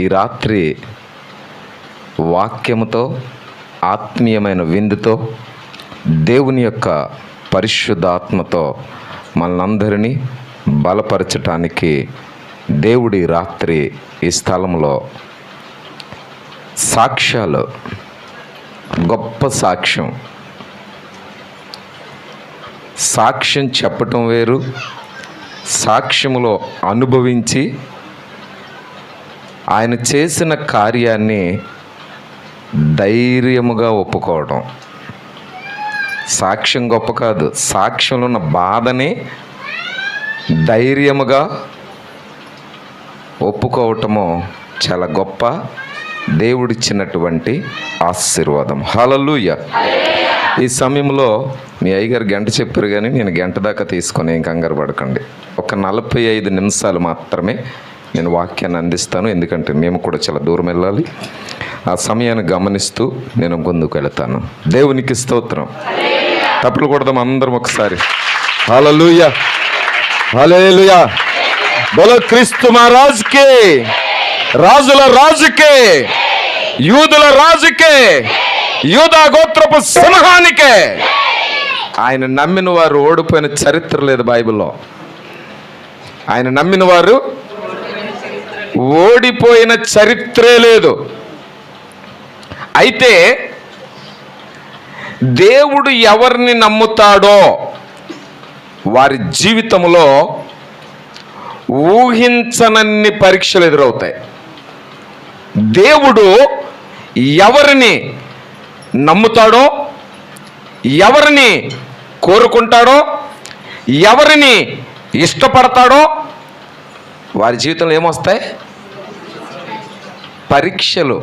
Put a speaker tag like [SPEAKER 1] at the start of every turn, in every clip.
[SPEAKER 1] ఈ రాత్రి వాక్యముతో, ఆత్మీయమైన విందుతో, దేవుని యొక్క పరిశుద్ధాత్మతో మనందరినీ బలపరచటానికి దేవుడి రాత్రి ఈ స్థలంలో సాక్ష్యాలు, గొప్ప సాక్ష్యం చెప్పటం వేరు, సాక్ష్యములో అనుభవించి ఆయన చేసిన కార్యాన్ని ధైర్యముగా ఒప్పుకోవడం. సాక్ష్యం గొప్ప కాదు, సాక్ష్యంలో ఉన్న బాధని ధైర్యముగా ఒప్పుకోవటము చాలా గొప్ప, దేవుడిచ్చినటువంటి ఆశీర్వాదం. హల్లెలూయా. ఈ సమయంలో మీ అయ్యగారు గంట చెప్పారు, కానీ నేను గంట దాకా తీసుకొని ఏం కంగారు పడకండి. ఒక 45 నిమిషాలు మాత్రమే నేను వాక్యాన్ని అందిస్తాను, ఎందుకంటే మేము కూడా చాలా దూరం వెళ్ళాలి. ఆ సమయాన్ని గమనిస్తూ నేను ముందుకు వెళతాను. దేవునికి స్తోత్రం. తప్పులు కొడదాం అందరం ఒకసారి. హల్లెలూయా, హల్లెలూయా. బోలో క్రీస్తు మహారాజుకే, రాజుల రాజుకే, యూదుల రాజుకే, యూదా గోత్రపు సింహానికే. ఆయన నమ్మిన వారు ఓడిపోయిన చరిత్ర లేదు బైబిల్లో. ఆయన నమ్మిన వారు ఓడిపోయిన చరిత్రే లేదు. అయితే దేవుడు ఎవరిని నమ్ముతాడో వారి జీవితంలో ఊహించనన్ని పరీక్షలు ఎదురవుతాయి. దేవుడు ఎవరిని నమ్ముతాడో, ఎవరిని కోరుకుంటాడో, ఎవరిని ఇష్టపడతాడో వారి జీవితంలో ఏమొస్తాయి? పరీక్షలు.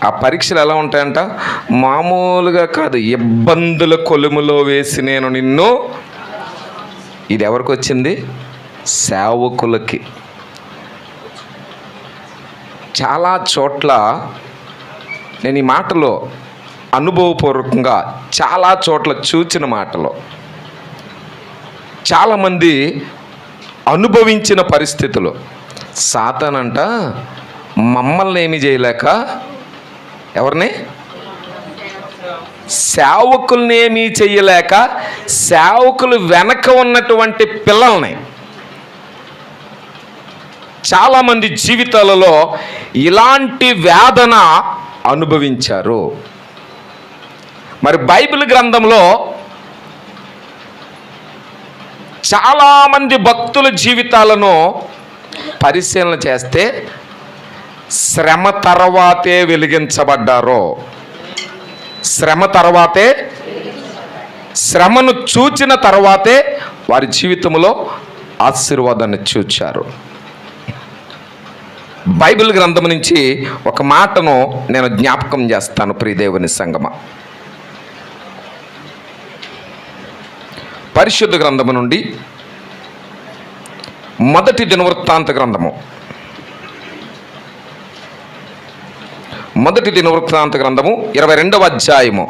[SPEAKER 1] ఆ పరీక్షలు ఎలా ఉంటాయంట? మామూలుగా కాదు, ఇబ్బందుల కొలుములో వేసి నేను నిన్ను. ఇది ఎవరికి వచ్చింది? సేవకులకి. చాలా చోట్ల నేను ఈ మాటలో అనుభవపూర్వకంగా చాలా చోట్ల చూచిన మాటలు, చాలామంది అనుభవించిన పరిస్థితులు. సాతానంట మమ్మల్ని ఏమీ చేయలేక ఎవరిని? సేవకుల్ని ఏమీ చెయ్యలేక సేవకులు వెనక ఉన్నటువంటి పిల్లల్ని. చాలామంది జీవితాలలో ఇలాంటి వేదన అనుభవించారు. మరి బైబిల్ గ్రంథంలో చాలామంది భక్తుల జీవితాలను పరిశీలన చేస్తే శ్రమ తర్వాతే వెలిగించబడ్డారో, శ్రమను చూచిన తర్వాతే వారి జీవితంలో ఆశీర్వాదాన్ని చూచారు. బైబిల్ గ్రంథం నుంచి ఒక మాటను నేను జ్ఞాపకం చేస్తాను ప్రియదేవుని సంగమ. పరిశుద్ధ గ్రంథము నుండి మొదటి దినవృత్తాంత గ్రంథము, మొదటి దినవృత్తాంత గ్రంథము 22వ అధ్యాయము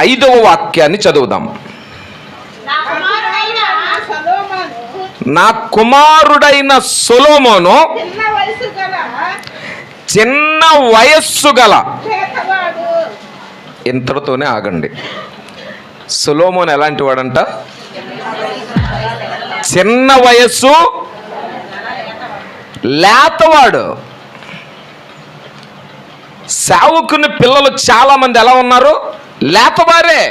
[SPEAKER 1] 5వ వాక్యాన్ని చదువుదాం. నా కుమారుడైన సొలొమోను చిన్న వయస్సు గల. ఇంతటితోనే ఆగండి. సొలొమోను ఎలాంటి వాడంట? చిన్న వయస్సు, లేతవాడు. సేవకుని పిల్లలు చాలా మంది ఎలా ఉన్నారు? లేతవారే.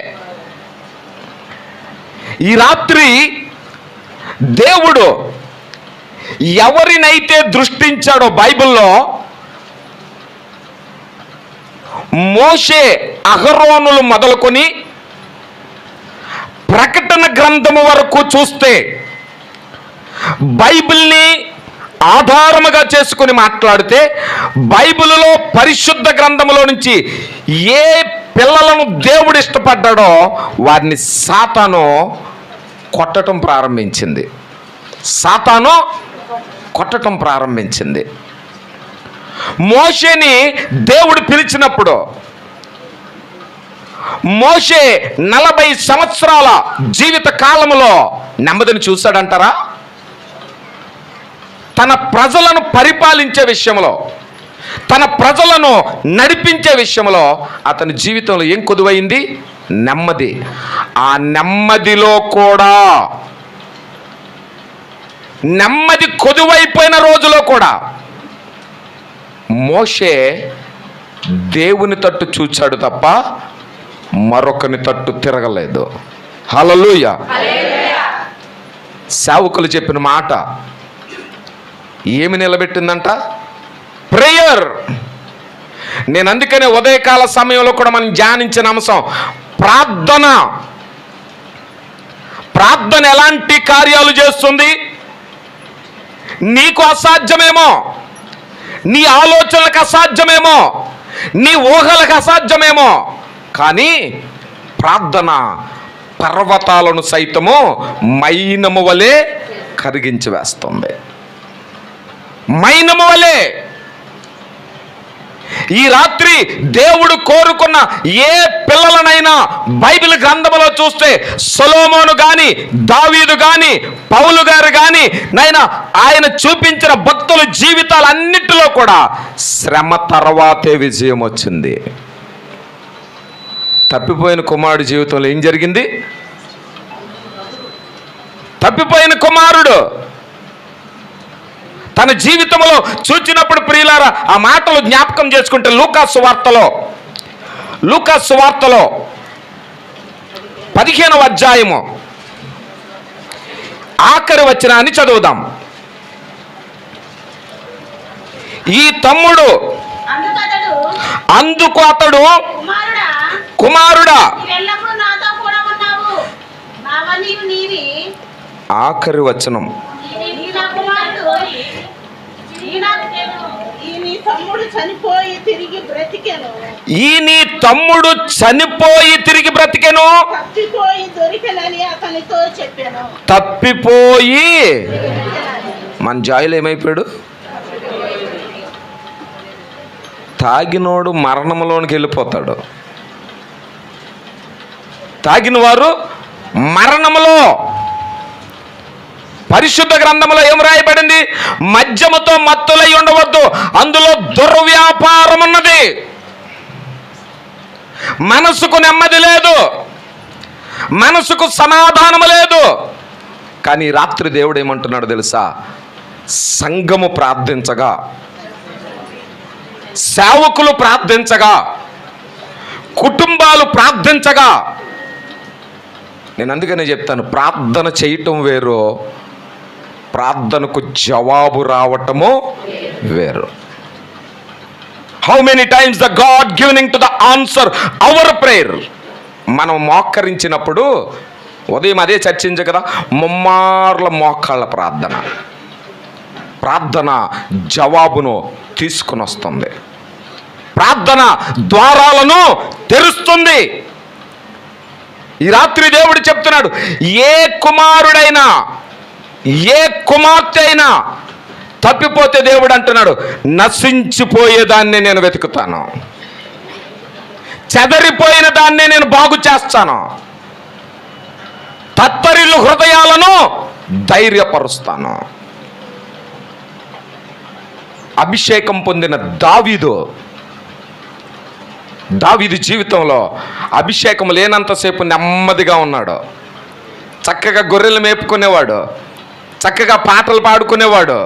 [SPEAKER 1] ఈ రాత్రి దేవుడు ఎవరినైతే దృష్టించాడో బైబిల్లో మోషే, అహరోనులు మొదలుకొని ప్రకటన గ్రంథము వరకు చూస్తే బైబిల్ని ఆధారముగా చేసుకొని మాట్లాడితే బైబిల్లో పరిశుద్ధ గ్రంథములో నుంచి ఏ పిల్లలను దేవుడు ఇష్టపడ్డాడో వారిని సాతాను కొట్టడం ప్రారంభించింది. మోషేని దేవుడు పిలిచినప్పుడు మోషే 40 సంవత్సరాల జీవిత కాలంలో నెమ్మదిని చూశాడంటారా? తన ప్రజలను పరిపాలించే విషయంలో, తన ప్రజలను నడిపించే విషయంలో అతని జీవితంలో ఏం కొదువైంది? నెమ్మది. ఆ నెమ్మదిలో కూడా, నెమ్మది కొదువైపోయిన రోజులో కూడా మోషే దేవుని తట్టు చూచాడు తప్ప మరొకని తట్టు తిరగలేదు. హల్లెలూయా. సేవకులు చెప్పిన మాట ఏమి నిలబెట్టిందంట? ప్రేయర్. నేను అందుకనే ఉదయకాల సమయంలో కూడా మనం ధ్యానించిన అంశం ప్రార్థన. ప్రార్థన ఎలాంటి కార్యాలు చేస్తుంది? నీకు అసాధ్యమేమో, నీ ఆలోచనలకు అసాధ్యమేమో, నీ ఊహలకు అసాధ్యమేమో, కానీ ప్రార్థన పర్వతాలను సైతము మైనము వలె కరిగించి వేస్తుంది. మైనము వలె. ఈ రాత్రి దేవుడు కోరుకున్న ఏ పిల్లలనైనా బైబిల్ గ్రంథంలో చూస్తే సొలొమోను గాని, దావీదు గాని, పౌలు గారు గాని నైనా ఆయన చూపించిన భక్తుల జీవితాలన్నిటిలో కూడా శ్రమ తర్వాతే విజయం వచ్చింది. తప్పిపోయిన కుమారుడు జీవితంలో ఏం జరిగింది? తప్పిపోయిన కుమారుడు తన జీవితంలో చూచినప్పుడు ప్రియులారా ఆ మాటలు జ్ఞాపకం చేసుకుంటే లూకాసు వార్తలో 15వ అధ్యాయము ఆఖరి వచనాన్ని చదువుదాం. ఈ తమ్ముడు అందుకు అతడు కుమారుడా ఆఖరి వచనం ఈ నీ తమ్ముడు చనిపోయి తిరిగి బ్రతికెను, తప్పిపోయి దొరికెనని అతనితో చెప్పాను. తప్పిపోయి మన జాయిలో ఏమైపోయాడు? తాగినోడు మరణంలోనికి వెళ్ళిపోతాడు. తాగిన వారు మరణంలో. పరిశుద్ధ గ్రంథంలో ఏం రాయబడింది? మద్యముతో మత్తులై ఉండవద్దు, అందులో దుర్వ్యాపారం ఉన్నది. మనసుకు నెమ్మది లేదు, మనసుకు సమాధానం లేదు. కానీ రాత్రి దేవుడు ఏమంటున్నాడు తెలుసా? సంఘము ప్రార్థించగా, సేవకులు ప్రార్థించగా, కుటుంబాలు ప్రార్థించగా, నేను అందుకనే చెప్తాను, ప్రార్థన చేయటం వేరు, ప్రార్థనకు జవాబు రావటము వేరు. How many times the God giving to the answer our prayer. మనం మోకరించినప్పుడు ఉదయం అదే చర్చించు కదా, ముమ్మార్ల మోకాళ్ళ ప్రార్థన. ప్రార్థన జవాబును తీసుకుని వస్తుంది. ప్రార్థన ద్వారాలను తెరుస్తుంది. ఈ రాత్రి దేవుడు చెప్తున్నాడు, ఏ కుమారుడైనా, ఏ కుమార్తె అయినా తప్పిపోతే దేవుడు అంటున్నాడు, నశించిపోయేదాన్ని నేను వెతుకుతాను, చెదరిపోయిన దాన్ని నేను బాగు చేస్తాను, తత్తరిల్లు హృదయాలను ధైర్యపరుస్తాను. అభిషేకం పొందిన దావీదు జీవితంలో అభిషేకం లేనంతసేపు నెమ్మదిగా ఉన్నాడు. చక్కగా గొర్రెలు మేపుకునేవాడు, చక్కగా పాటలు పాడుకునేవాడు.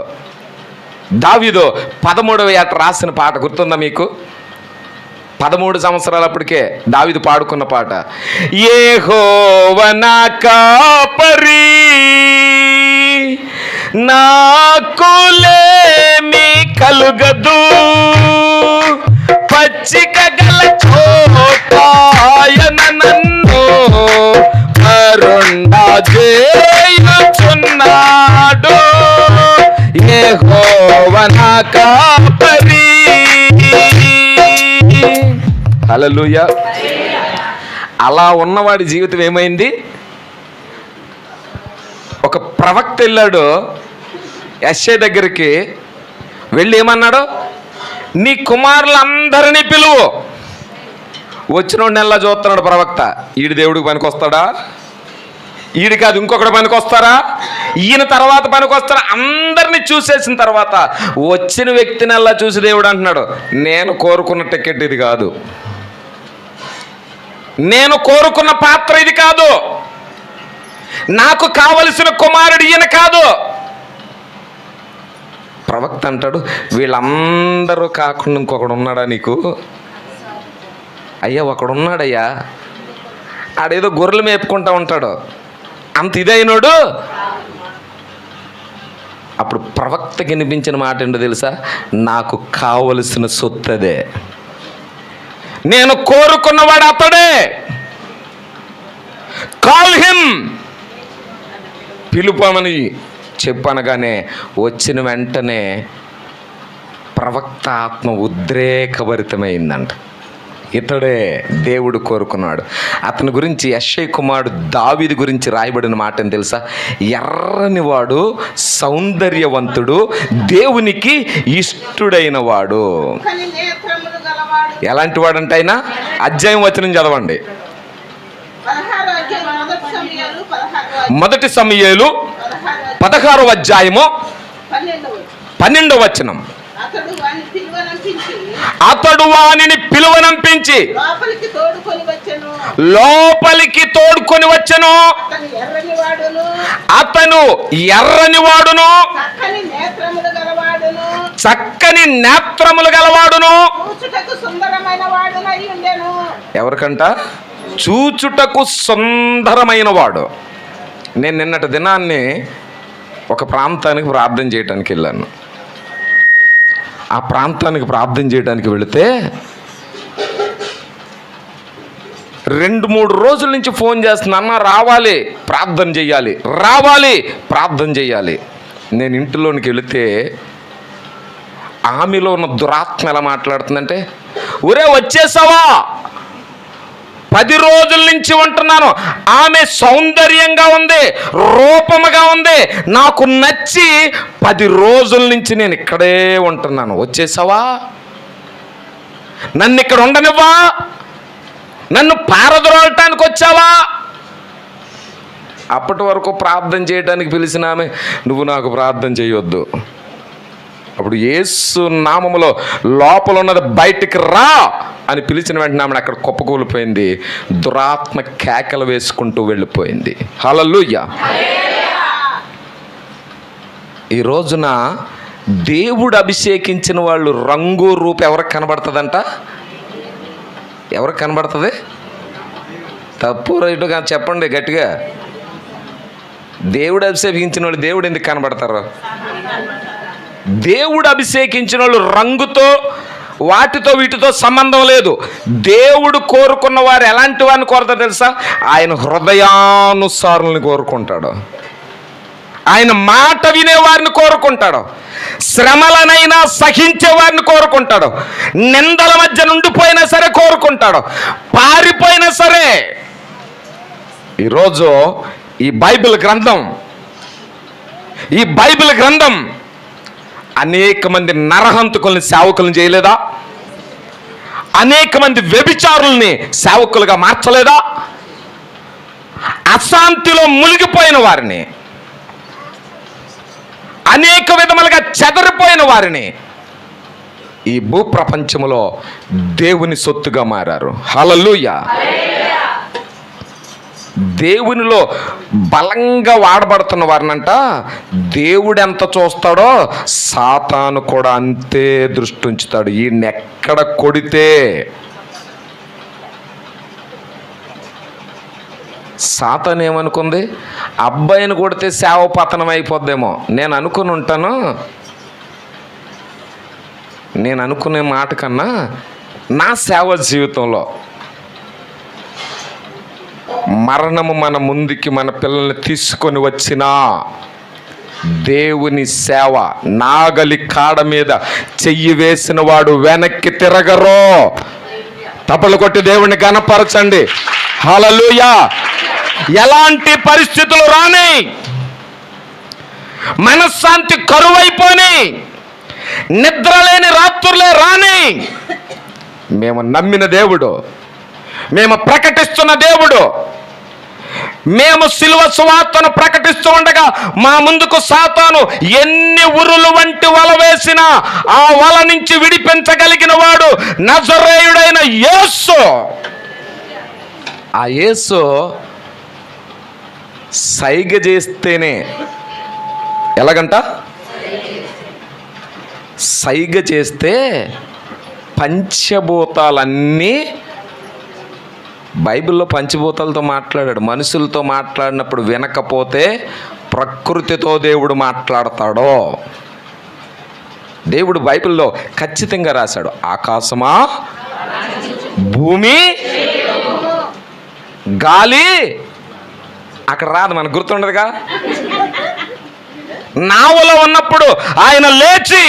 [SPEAKER 1] దావీదు 13వ ఏట రాసిన పాట గుర్తుందా మీకు? 13 సంవత్సరాలప్పటికే దావీదు పాడుకున్న పాట, యెహోవా నా కాపరి నాకులేమి కలుగదు, పచ్చిక గల చోటాయన నన్ను కరుణ చేయుచున్నాడు, యెహోవా నా కాపరి. హల్లెలూయా. అలా ఉన్నవాడి జీవితం ఏమైంది? ఒక ప్రవక్త వెళ్ళాడు యెషయా దగ్గరికి, వెళ్ళి ఏమన్నాడు? నీ కుమారులందరినీ పిలువు, వచ్చిన నెలలో చూస్తున్నాడు ప్రవక్త, ఈడు దేవుడికి పనికొస్తాడా, ఈడు కాదు ఇంకొకటి పనికొస్తారా, ఈయన తర్వాత పనికొస్తారా, అందరినీ చూసేసిన తర్వాత వచ్చిన వ్యక్తిని అలా చూసి దేవుడు అంటున్నాడు, నేను కోరుకున్న టికెట్ ఇది కాదు, నేను కోరుకున్న పాత్ర ఇది కాదు, నాకు కావలసిన కుమారుడు ఈయన కాదు. ప్రవక్త అంటాడు, వీళ్ళందరూ కాకుండా ఇంకొకడు ఉన్నాడా నీకు? అయ్యా ఒకడున్నాడయ్యా, ఆడేదో గొర్రెలు మేపుకుంటా ఉంటాడు, అంత ఇదైనోడు. అప్పుడు ప్రవక్తకి వినిపించిన మాట ఏంటో తెలుసా? నాకు కావలసిన సొత్తు అదే, నేను కోరుకున్నవాడు అతడే, కాల్ హిమ్, పిలుపమని చెప్పనగానే వచ్చిన వెంటనే ప్రవక్త ఆత్మ ఉద్రేకభరితమైందంట. ఇతడే దేవుడు కోరుకున్నాడు. అతని గురించి యెషయా కుమారుడు దావీదు గురించి రాయబడిన మాట ఏం తెలుసా? ఎర్రని వాడు, సౌందర్యవంతుడు, దేవునికి ఇష్టుడైన వాడు. ఎలాంటి వాడంటే ఆయన? అధ్యాయం వచనం చదవండి. మొదటి సమూయేలు 16వ అధ్యాయము 12వ వచనం. అతడు వానిని పిలువనంపించి లోపలికి తోడుకొని వచ్చెను. అతను ఎర్రని వాడును, చక్కని నేత్రములు గలవాడును. ఎవరికంట? చూచుటకు సుందరమైన వాడు. నేను నిన్నటి దినాన్ని ఒక ప్రాంతానికి ప్రార్థన చేయడానికి వెళ్ళాను. ఆ ప్రాంతానికి ప్రార్థన చేయడానికి వెళితే 2-3 రోజుల నుంచి ఫోన్ చేస్తున్నా, అన్న రావాలి ప్రార్థన చెయ్యాలి, రావాలి ప్రార్థన చెయ్యాలి. నేను ఇంటిలోనికి వెళితే ఆమెలో ఉన్న దురాత్మ ఎలా మాట్లాడుతుందంటే, ఒరే వచ్చేసావా, 10 రోజుల నుంచి ఉంటున్నాను, ఆమె సౌందర్యంగా ఉంది, రూపముగా ఉంది, నాకు నచ్చి 10 రోజుల నుంచి నేను ఇక్కడే ఉంటున్నాను, వచ్చేసావా, నన్ను ఇక్కడ ఉండనివ్వా, నన్ను పారద్రోలటానికి వచ్చావా? అప్పటి వరకు ప్రార్థన చేయడానికి పిలిచిన ఆమె, నువ్వు నాకు ప్రార్థన చేయొద్దు. అప్పుడు యేసు నామములో లోపల ఉన్నది బయటికి రా అని పిలిచిన వెంటనే ఆమె అక్కడ కుప్పకూలిపోయింది. దురాత్మ కేకలు వేసుకుంటూ వెళ్ళిపోయింది. హల్లెలూయా. ఈ రోజున దేవుడు అభిషేకించిన వాళ్ళు రంగు రూపు ఎవరికి కనబడుతుందంట? ఎవరికి కనబడుతుంది? తప్పు రైటుగా చెప్పండి గట్టిగా. దేవుడు అభిషేకించిన వాళ్ళు దేవుడు ఎందుకు కనబడతారు? దేవుడు అభిషేకించిన వాళ్ళు రంగుతో, వాటితో వీటితో సంబంధం లేదు. దేవుడు కోరుకున్న వారు ఎలాంటి వారిని కోరుతారు తెలుసా? ఆయన హృదయానుసారుల్ని కోరుకుంటాడు, ఆయన మాట వినేవారిని కోరుకుంటాడు, శ్రమలనైనా సహించే వారిని కోరుకుంటాడు, నిందల మధ్య నుండిపోయినా సరే కోరుకుంటాడు, పారిపోయినా సరే. ఈరోజు ఈ బైబిల్ గ్రంథం అనేక మంది నరహంతకుల్ని సేవకులను చేయలేదా? అనేక మంది వ్యభిచారుల్ని సేవకులుగా మార్చలేదా? అశాంతిలో మునిగిపోయిన వారిని, అనేక విధములుగా చెదరిపోయిన వారిని ఈ భూప్రపంచంలో దేవుని సొత్తుగా మారారు. హల్లెలూయా. దేవునిలో బలంగా వాడబడుతున్న వారినంట దేవుడు ఎంత చూస్తాడో సాతాను కూడా అంతే దృష్టి ఉంచుతాడు. ఈయన్ని ఎక్కడ కొడితే, సాతాను ఏమనుకుంది, అబ్బాయిని కొడితే సేవ పతనం అయిపోద్దేమో. నేను అనుకునే మాట కన్నా నా సేవ జీవితంలో మరణము మన ముందుకి మన పిల్లల్ని తీసుకొని వచ్చినా దేవుని సేవ, నాగలి కాడ మీద చెయ్యి వేసిన వాడు వెనక్కి తిరగరు. తపలు కొట్టి దేవుణ్ణి గణపరచండి. హల్లెలూయా. ఎలాంటి పరిస్థితులు రాని, మనశ్శాంతి కరువైపోని, నిద్రలేని రాత్రులే రాని, మేము నమ్మిన దేవుడు మేము ప్రకటిస్తున్న దేవుడు. మేము సిలువ సువార్తను ప్రకటిస్తూ ఉండగా మా ముందుకు సాతాను ఎన్ని ఉరులు వంటి వల వేసినా ఆ వల నుంచి విడిపించగలిగిన వాడు నజరేయుడైన యేసు. ఆ యేసు సైగ చేస్తేనే, ఎలాగంట, సైగ చేస్తే పంచభూతాలన్నీ, బైబిల్లో పంచభూతాలతో మాట్లాడాడు. మనుషులతో మాట్లాడినప్పుడు వినకపోతే ప్రకృతితో దేవుడు మాట్లాడతాడో. దేవుడు బైబిల్లో ఖచ్చితంగా రాశాడు, ఆకాశమా, భూమి, గాలి. అక్కడ రాదు, మనకు గుర్తుండదుగా. నావలో ఉన్నప్పుడు ఆయన లేచి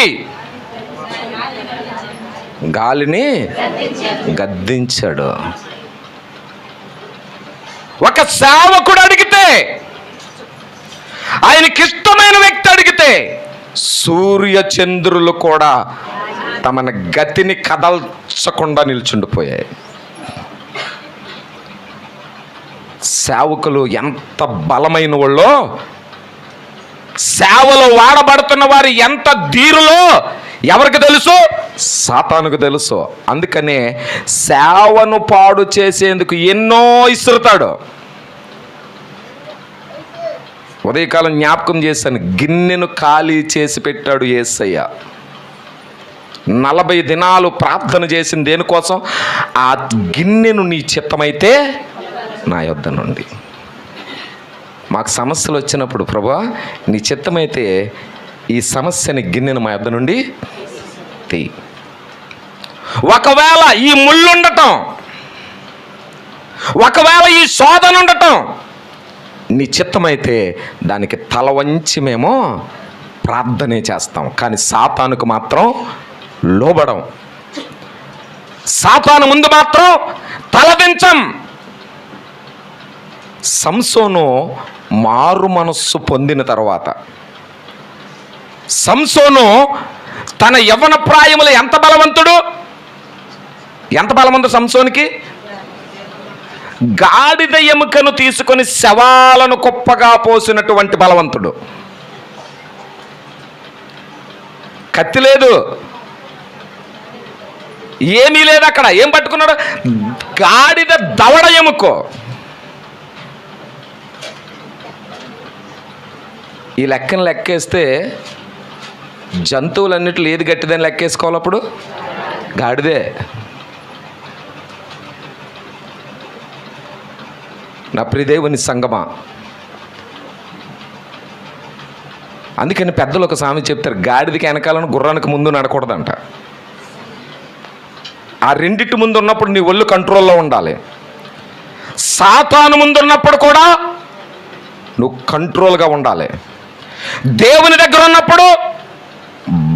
[SPEAKER 1] గాలిని గద్దించాడు. ఒక సేవకుడు అడిగితే, ఆయనకిష్టమైన వ్యక్తి అడిగితే సూర్య చంద్రులు కూడా తమని గతిని కదల్చకుండా నిల్చుండిపోయాయి. సేవకులు ఎంత బలమైన వాళ్ళో, సేవలో వాడబడుతున్న వారు ఎంత ధీరులో ఎవరికి తెలుసు? సాతానుకు తెలుసు. అందుకనే సేవను పాడు చేసేందుకు ఎన్నో ఇసురుతాడు. ఉదయకాలం జ్ఞాపకం చేశాను, గిన్నెను ఖాళీ చేసి పెట్టాడు యేసయ్య. 40 దినాలు ప్రార్థన చేసిన దేనికోసం? ఆ గిన్నెను నీ చిత్తమైతే నా యొద్ద నుండి. మాకు సమస్యలు వచ్చినప్పుడు, ప్రభువా నీ చిత్తమైతే ఈ సమస్యని, గిన్నెను మా యొద్ద నుండి తీ. ఒకవేళ ఈ ముళ్ళు ఉండటం, ఒకవేళ ఈ శోధన ఉండటం నీ చిత్తమైతే దానికి తల వంచి మేము ప్రార్థనే చేస్తాం. కానీ సాతానుకు మాత్రం లోబడం. సాతాను ముందు మాత్రం తలదించం. సంసోను మారు మనస్సు పొందిన తర్వాత, సంసోను తన యవ్వన ప్రాయములు ఎంత బలవంతుడు, ఎంత బలవంతుడు సంసోనికి? గాడిద ఎముకను తీసుకొని శవాలను కుప్పగా పోసినటువంటి బలవంతుడు. కత్తి లేదు, ఏమీ లేదు అక్కడ. ఏం పట్టుకున్నాడు? గాడిద దవడ ఎముకో. ఈ లెక్కను లెక్కేస్తే జంతువులన్నిట్లో ఏది గట్టిదని లెక్కేసుకోవాలి? అప్పుడు గాడిదే. నా ప్రియదేవుని సంగమా, అందుకని పెద్దలు ఒక సామెత చెప్తారు, గాడిదకి వెనకాలను గుర్రానికి ముందు నడకూడదంట. ఆ రెండిటి ముందు ఉన్నప్పుడు నీ ఒళ్ళు కంట్రోల్లో ఉండాలి. సాతాను ముందున్నప్పుడు కూడా నువ్వు కంట్రోల్గా ఉండాలి. దేవుని దగ్గర ఉన్నప్పుడు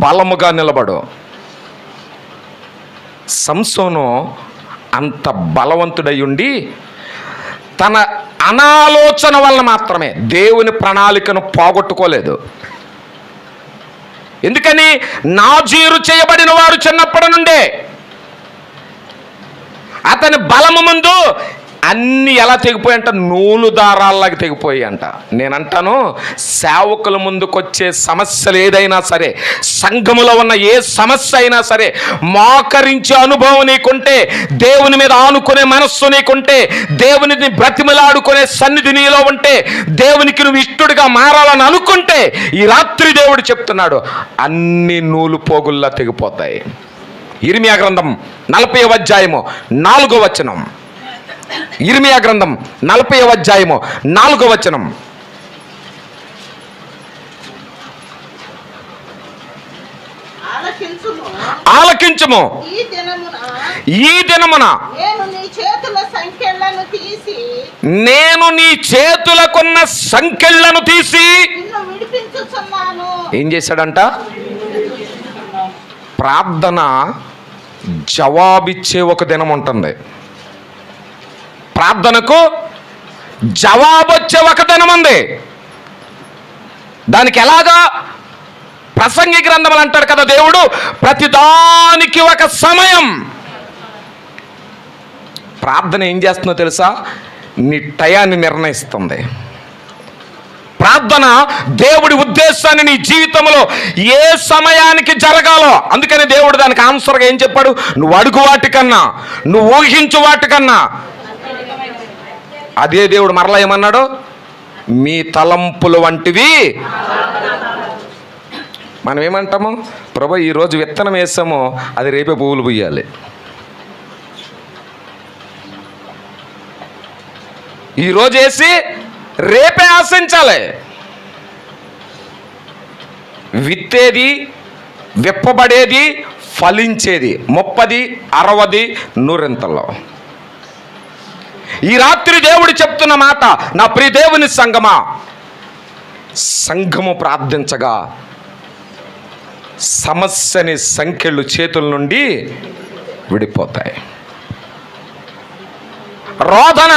[SPEAKER 1] బలముగా నిలబడు. సంసోను అంత బలవంతుడై ఉండి తన అనాలోచన వలన మాత్రమే దేవుని ప్రణాళికను పోగొట్టుకోలేదు. ఎందుకని? నాజీరు చేయబడిన వాడు చిన్నప్పటి నుండే. అతని బలము ముందు అన్నీ ఎలా తెగిపోయి అంట? నూలు దారాల్లాగా తెగిపోయి అంట. నేనంటాను, సేవకుల ముందుకొచ్చే సమస్యలు ఏదైనా సరే, సంఘములో ఉన్న ఏ సమస్య అయినా సరే, మోకరించే అనుభవం నీకుంటే, దేవుని మీద ఆనుకునే మనస్సు నీకుంటే, దేవునిని బ్రతిమలాడుకునే సన్నిధి నీలో ఉంటే, దేవునికి నువ్వు ఇష్టడుగా మారాలని అనుకుంటే, ఈ రాత్రి దేవుడు చెప్తున్నాడు, అన్ని నూలు పోగుల్లా తెగిపోతాయి. ఇర్మియా గ్రంథం 40వ అధ్యాయము 4వ వచనం. ఇర్మియా గ్రంథం 40వ అధ్యాయము 4వ వచనం. ఆలకించుము, ఈ దినమున నేను నీ చేతులకున్న సంకెళ్లను తీసి ఏం చేశాడంట? ప్రార్థన జవాబిచ్చే ఒక దినం ఉంటుంది. ప్రార్థనకు జవాబొచ్చే ఒక దినం ఉంది. దానికి ఎలాగా? ప్రసంగి గ్రంథములు అంటాడు కదా దేవుడు, ప్రతిదానికి ఒక సమయం. ప్రార్థన ఏం చేస్తుందో తెలుసా? నీ టయాన్ని నిర్ణయిస్తుంది. ప్రార్థన దేవుడి ఉద్దేశాన్ని నీ జీవితంలో ఏ సమయానికి జరగాలో, అందుకని దేవుడు దానికి ఆన్సర్గా ఏం చెప్పాడు? నువ్వు అడుగు వాటికన్నా, నువ్వు ఊహించు వాటికన్నా. అదే దేవుడు మరలా ఏమన్నాడు? మీ తలంపులు వంటివి. మనం ఏమంటాము? ప్రభు ఈరోజు విత్తనం వేసామో అది రేపే పువ్వులు పూయాలి. ఈరోజు వేసి రేపే ఆశించాలి. విత్తేది, విప్పబడేది, ఫలించేది 30, 60, 100 ఈ రాత్రి దేవుడు చెప్తున్న మాట, నా ప్రియ దేవుని సంగమా, సంఘము ప్రార్థించగా సమస్యని సంఖ్యలు చేతుల నుండి విడిపోతాయి. రోదన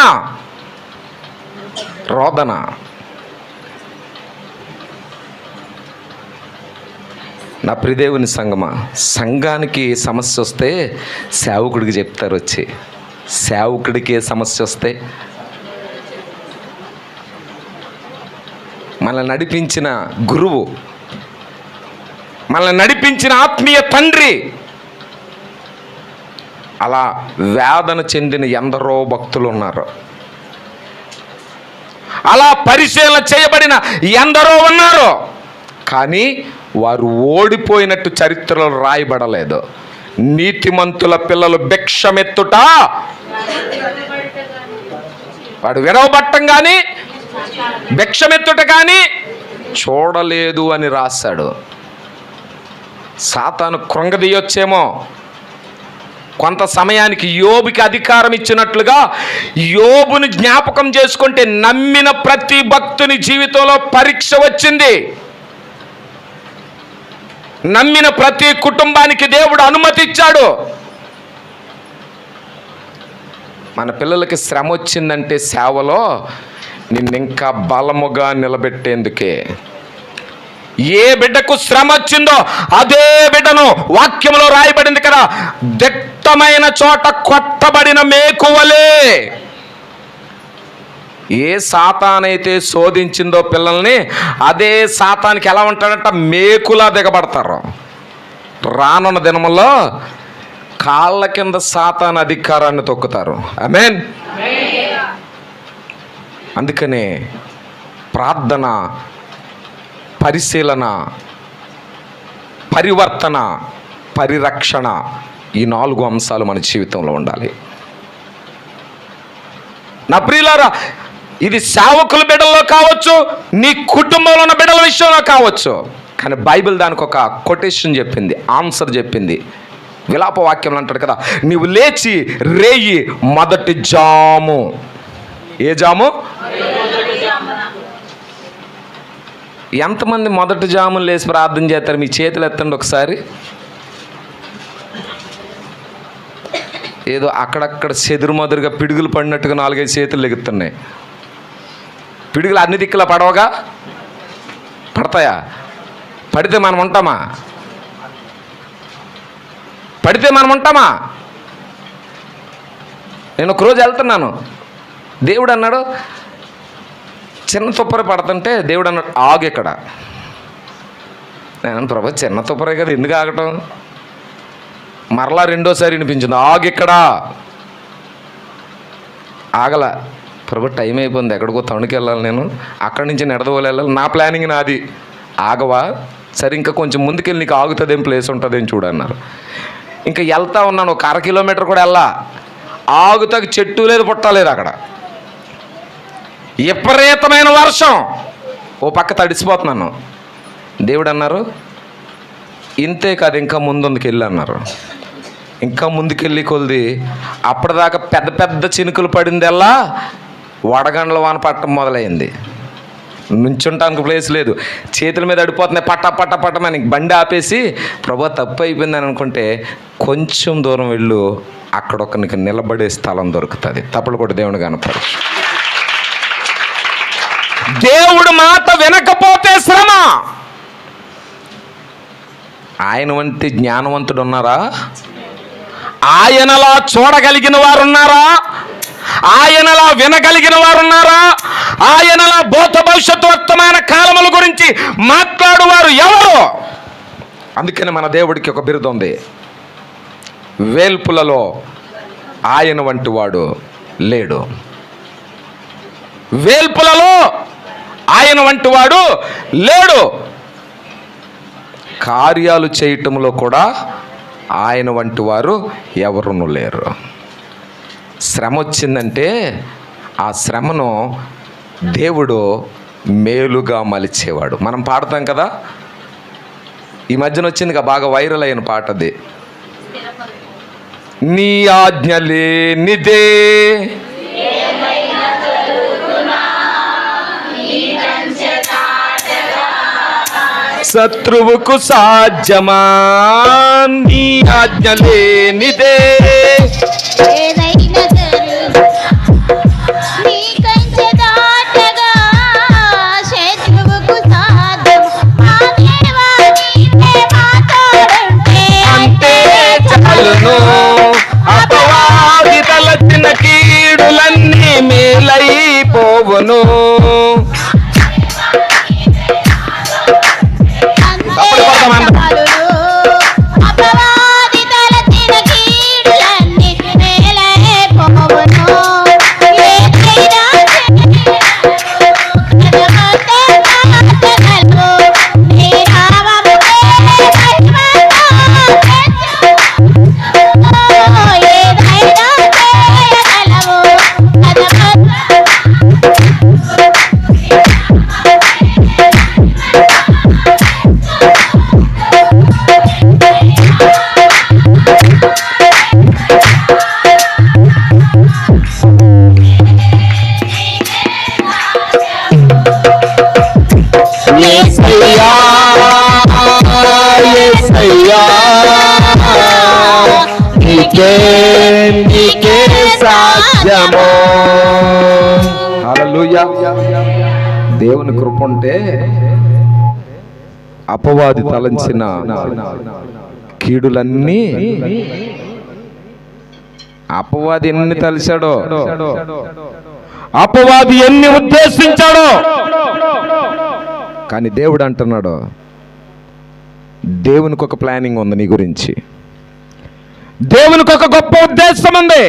[SPEAKER 1] నా ప్రియదేవుని సంగమా, సంఘానికి సమస్య వస్తే సేవకుడికి చెప్తారు. వచ్చి సేవకుడికి ఏ సమస్య వస్తే, మనల్ని నడిపించిన గురువు, మనల్ని నడిపించిన ఆత్మీయ తండ్రి, అలా వేదన చెందిన ఎందరో భక్తులు ఉన్నారు. అలా పరిశీలన చేయబడిన ఎందరో ఉన్నారు. కానీ వారు ఓడిపోయినట్టు చరిత్రలో రాయబడలేదు. నీతిమంతుల పిల్లలు భిక్షమెత్తుట, వాడు విడవబట్టం కానీ భిక్షమెత్తుట కానీ చూడలేదు అని రాశాడు. సాతాను కృంగదీయొచ్చేమో, కొంత సమయానికి యోబుకి అధికారం ఇచ్చినట్లుగా యోబుని జ్ఞాపకం చేసుకుంటే నమ్మిన ప్రతి భక్తుని జీవితంలో పరీక్ష వచ్చింది. నమ్మిన ప్రతి కుటుంబానికి దేవుడు అనుమతి ఇచ్చాడు. మన పిల్లలకి శ్రమ వచ్చిందంటే సేవలో నిన్నింకా బలముగా నిలబెట్టేందుకే. ఏ బిడ్డకు శ్రమ వచ్చిందో అదే బిడ్డను, వాక్యంలో రాయబడింది కదా, దిట్టమైన చోట కొట్టబడిన మేకువలే. ఏ సాతానైతే శోధించిందో పిల్లల్ని, అదే సాతానికి ఎలా ఉంటాడంట? మేకులా దిగబడతారు. రానున్న దినముల్లో కాళ్ళ కింద సాతాను అధికారాన్ని తొక్కుతారు. ఆమేన్. అందుకనే ప్రార్థన, పరిశీలన, పరివర్తన, పరిరక్షణ, ఈ 4 అంశాలు మన జీవితంలో ఉండాలి. నా ప్రియులారా, ఇది సేవకుల బిడ్డల్లో కావచ్చు, నీ కుటుంబంలో ఉన్న బిడ్డల విషయంలో కావచ్చు. కానీ బైబిల్ దానికి ఒక కొటేషన్ చెప్పింది, ఆన్సర్ చెప్పింది. విలాప వాక్యం అంటాడు కదా, నీవు లేచి రేయి మొదటి జాము. ఏ జాము? ఎంతమంది మొదటి జాములు లేచి ప్రార్థన చేస్తారు? మీ చేతులు ఎత్తండి ఒకసారి. ఏదో అక్కడక్కడ చెదురుమదురుగా పిడుగులు పడినట్టుగా 4-5 చేతులు ఎగుతున్నాయి. పిడుగులు అన్ని దిక్కులా పడవగా పడతాయా? పడితే మనం ఉంటామా? నేను ఒకరోజు వెళ్తున్నాను, దేవుడు అన్నాడు, చిన్న తుప్పర పడుతుంటే దేవుడు అన్నాడు, ఆగు ఇక్కడ. నేను ప్రభు చిన్న తుప్పరే కదా, ఎందుకు ఆగటం? మరలా రెండోసారి వినిపించింది, ఆగు ఇక్కడ. ఆగల. ప్రభు టైం అయిపోయింది, ఎక్కడికో తణుకు వెళ్ళాలి, నేను అక్కడి నుంచి నెడదవోలు వెళ్ళాలి, నా ప్లానింగ్ నాది. ఆగవా? సరే ఇంకా కొంచెం ముందుకెళ్ళి నీకు ఆగుతుందేం ప్లేస్ ఉంటుందేం చూడన్నారు. ఇంకా వెళ్తా ఉన్నాను, ఒక 1/2 కిలోమీటర్ కూడా వెళ్ళా. ఆగుతాకి చెట్టు లేదు, పుట్టలేదు అక్కడ. విపరీతమైన వర్షం, ఓ పక్క తడిసిపోతున్నాను. దేవుడు అన్నారు, ఇంతే కాదు ఇంకా ముందుకి వెళ్ళి అన్నారు. ఇంకా ముందుకెళ్ళి కొలిది అప్పటిదాకా పెద్ద పెద్ద చినుకులు పడిందల్లా వడగండ్ల వాన పట్టడం మొదలైంది. నుంచుంటానికి ప్లేస్ లేదు, చేతుల మీద అడిపోతున్నాయి, పట్ట మనకి బండి ఆపేసి ప్రభు తప్పు అయిపోయిందని అనుకుంటే కొంచెం దూరం వెళ్ళు, అక్కడ ఒక నీకు నిలబడే స్థలం దొరుకుతుంది. తప్పుడు కూడా దేవుని కనపరచు. దేవుడు మాట వినకపోతే శ్రమ. ఆయన వంటి జ్ఞానవంతుడు ఉన్నారా? ఆయనలా చూడగలిగిన వారు ఉన్నారా? ఆయనలా వినగలిగిన వారు ఉన్నారా? ఆయనలా భూత భవిష్యత్తు వర్తమాన కాలముల గురించి మాట్లాడువారు ఎవరు? అందుకని మన దేవుడికి ఒక బిరుదు ఉంది, వేల్పులలో ఆయన వంటి వాడు లేడు. వేల్పులలో ఆయన వంటి వాడు లేడు. కార్యాలు చేయటంలో కూడా ఆయన వంటి వారు ఎవరునూ లేరు. శ్రమ వచ్చిందంటే ఆ శ్రమను దేవుడు మేలుగా మలిచేవాడు. మనం పాడతాం కదా, ఈ మధ్యన వచ్చింది బాగా వైరల్ అయిన పాట అది, నీ ఆజ్ఞ లేనిదే శత్రువుకు సాధ్యమా, నీ ఆజ్ఞ లేనిదే అపవాది తలచిన కీడులన్నీ మేలైపోవును. దేవుని కృప ఉంటే అపవాది తలంచిన కీడులన్నీ, అపవాది ఎన్ని తలిచాడో, అపవాది ఎన్ని ఉద్దేశించాడో, కానీ దేవుడు అంటున్నాడు, దేవునికి ఒక ప్లానింగ్ ఉంది నీ గురించి, దేవునికి ఒక గొప్ప ఉద్దేశం ఉంది.